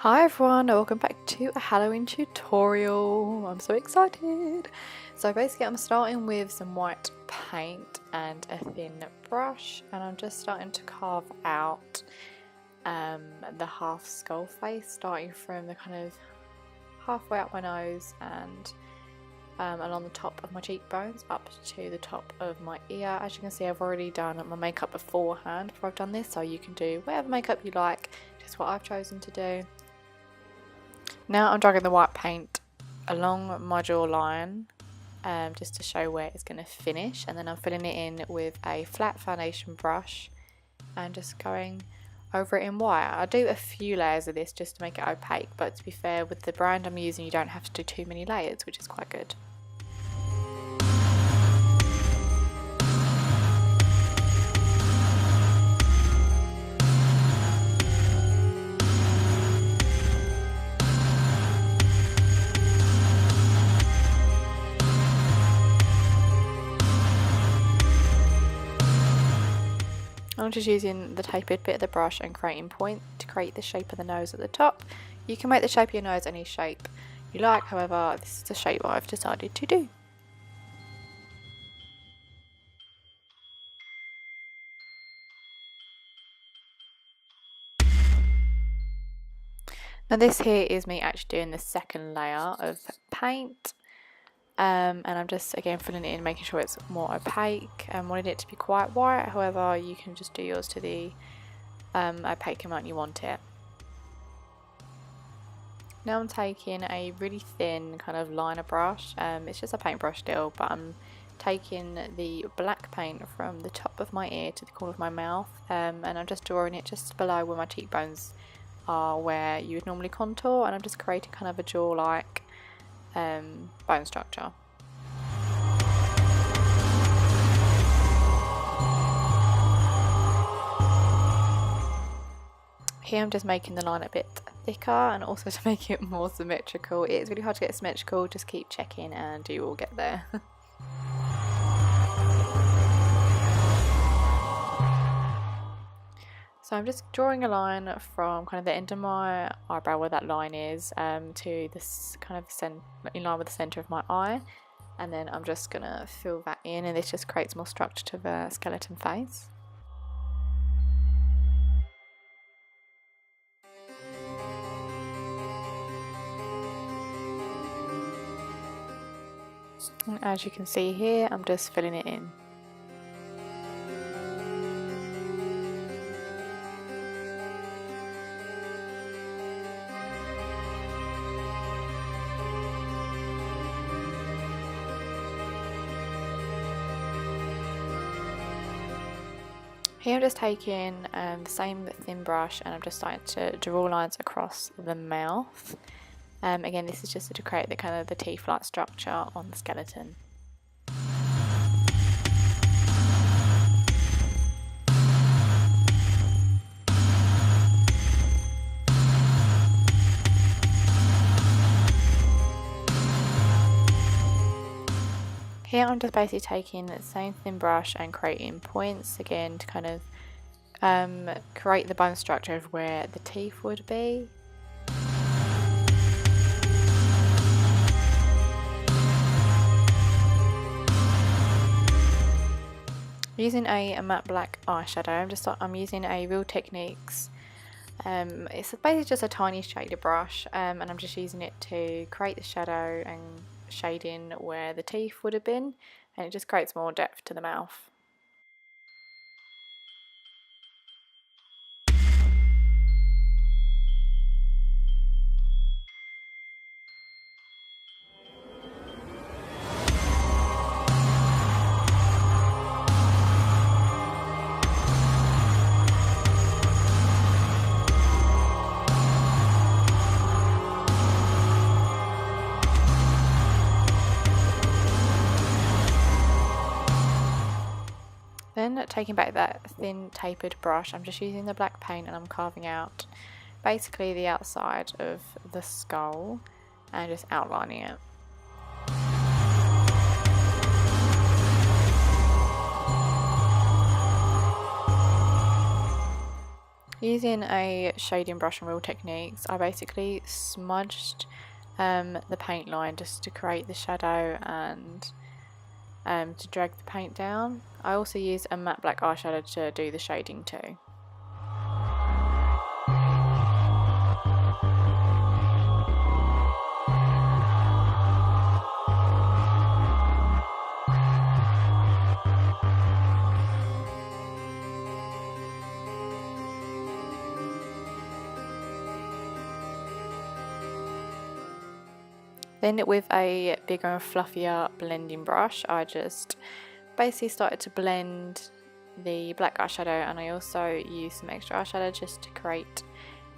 Hi everyone, welcome back to a Halloween tutorial. I'm so excited. So basically I'm starting with some white paint and a thin brush, and I'm just starting to carve out the half skull face, starting from the kind of halfway up my nose and along the top of my cheekbones up to the top of my ear. As you can see, I've already done my makeup beforehand before I've done this, so you can do whatever makeup you like, just what I've chosen to do. Now I'm dragging the white paint along my jawline just to show where it's going to finish, and then I'm filling it in with a flat foundation brush and just going over it in white. I do a few layers of this just to make it opaque, but to be fair, with the brand I'm using you don't have to do too many layers, which is quite good. I'm just using the tapered bit of the brush and creating point to create the shape of the nose at the top. You can make the shape of your nose any shape you like, however this is the shape I've decided to do. Now this here is me actually doing the second layer of paint. And I'm just again filling it in, making sure it's more opaque and wanted it to be quite white. However, you can just do yours to the opaque amount you want it. Now I'm taking a really thin kind of liner brush. It's just a paintbrush still, but I'm taking the black paint from the top of my ear to the corner of my mouth, and I'm just drawing it just below where my cheekbones are, where you would normally contour, and I'm just creating kind of a jaw-like bone structure. Here I'm just making the line a bit thicker and also to make it more symmetrical. It is really hard to get symmetrical, just keep checking and you will get there. So I'm just drawing a line from kind of the end of my eyebrow where that line is to this kind of in line with the centre of my eye, and then I'm just gonna fill that in, and this just creates more structure to the skeleton face. And as you can see here, I'm just filling it in. Here I'm just taking the same thin brush and I'm just starting to draw lines across the mouth. Again, this is just to create the kind of the teeth-like structure on the skeleton. Here I'm just basically taking the same thin brush and creating points again to kind of create the bone structure of where the teeth would be. Using a matte black eyeshadow, I'm using a Real Techniques. It's basically just a tiny shader brush, and I'm just using it to create the shadow and shading where the teeth would have been, and it just creates more depth to the mouth. Then taking back that thin tapered brush, I'm just using the black paint and I'm carving out basically the outside of the skull and just outlining it. Using a shading brush and Real Techniques, I basically smudged the paint line just to create the shadow and to drag the paint down. I also used a matte black eyeshadow to do the shading too. Then with a bigger and fluffier blending brush, I just basically started to blend the black eyeshadow, and I also used some extra eyeshadow just to create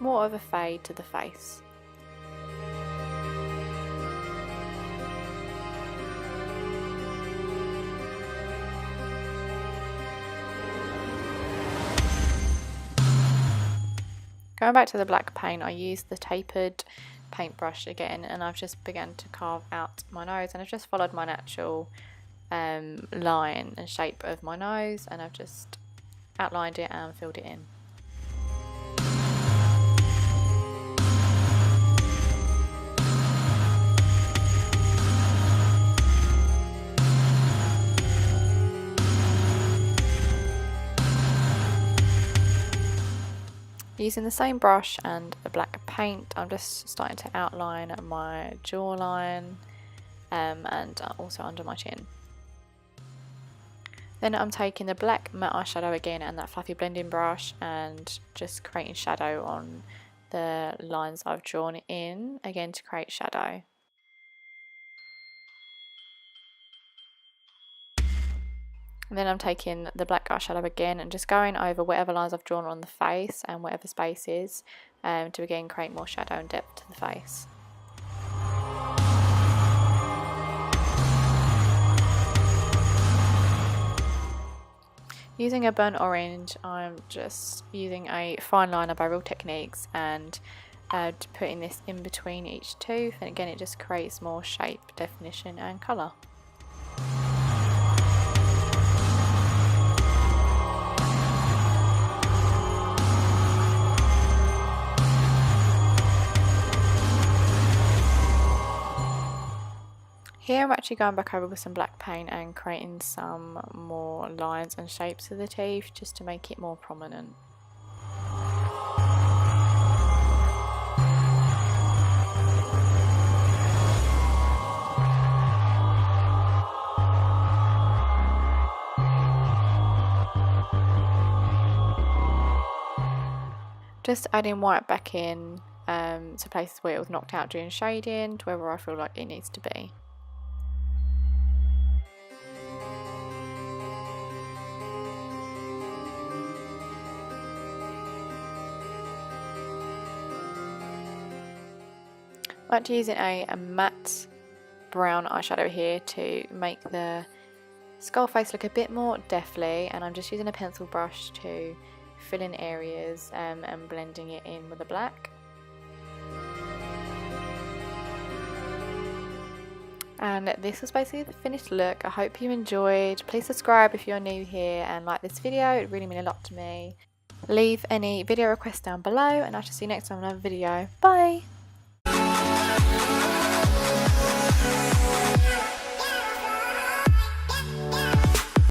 more of a fade to the face. Going back to the black paint, I used the tapered paintbrush again, and I've just begun to carve out my nose, and I've just followed my natural line and shape of my nose, and I've just outlined it and filled it in. Using the same brush and the black paint, I'm just starting to outline my jawline and also under my chin. Then I'm taking the black matte eyeshadow again and that fluffy blending brush and just creating shadow on the lines I've drawn in, again to create shadow. And then I'm taking the black eyeshadow again and just going over whatever lines I've drawn on the face and whatever spaces to again create more shadow and depth to the face. Using a burnt orange, I'm just using a fine liner by Real Techniques and putting this in between each tooth, and again it just creates more shape, definition and colour. Here I'm actually going back over with some black paint and creating some more lines and shapes of the teeth just to make it more prominent. Just adding white back in to places where it was knocked out during shading to wherever I feel like it needs to be. I'm actually using a matte brown eyeshadow here to make the skull face look a bit more deathly, and I'm just using a pencil brush to fill in areas and blending it in with the black. And this was basically the finished look. I hope you enjoyed. Please subscribe if you're new here and like this video, it really means a lot to me. Leave any video requests down below and I shall see you next time in another video. Bye!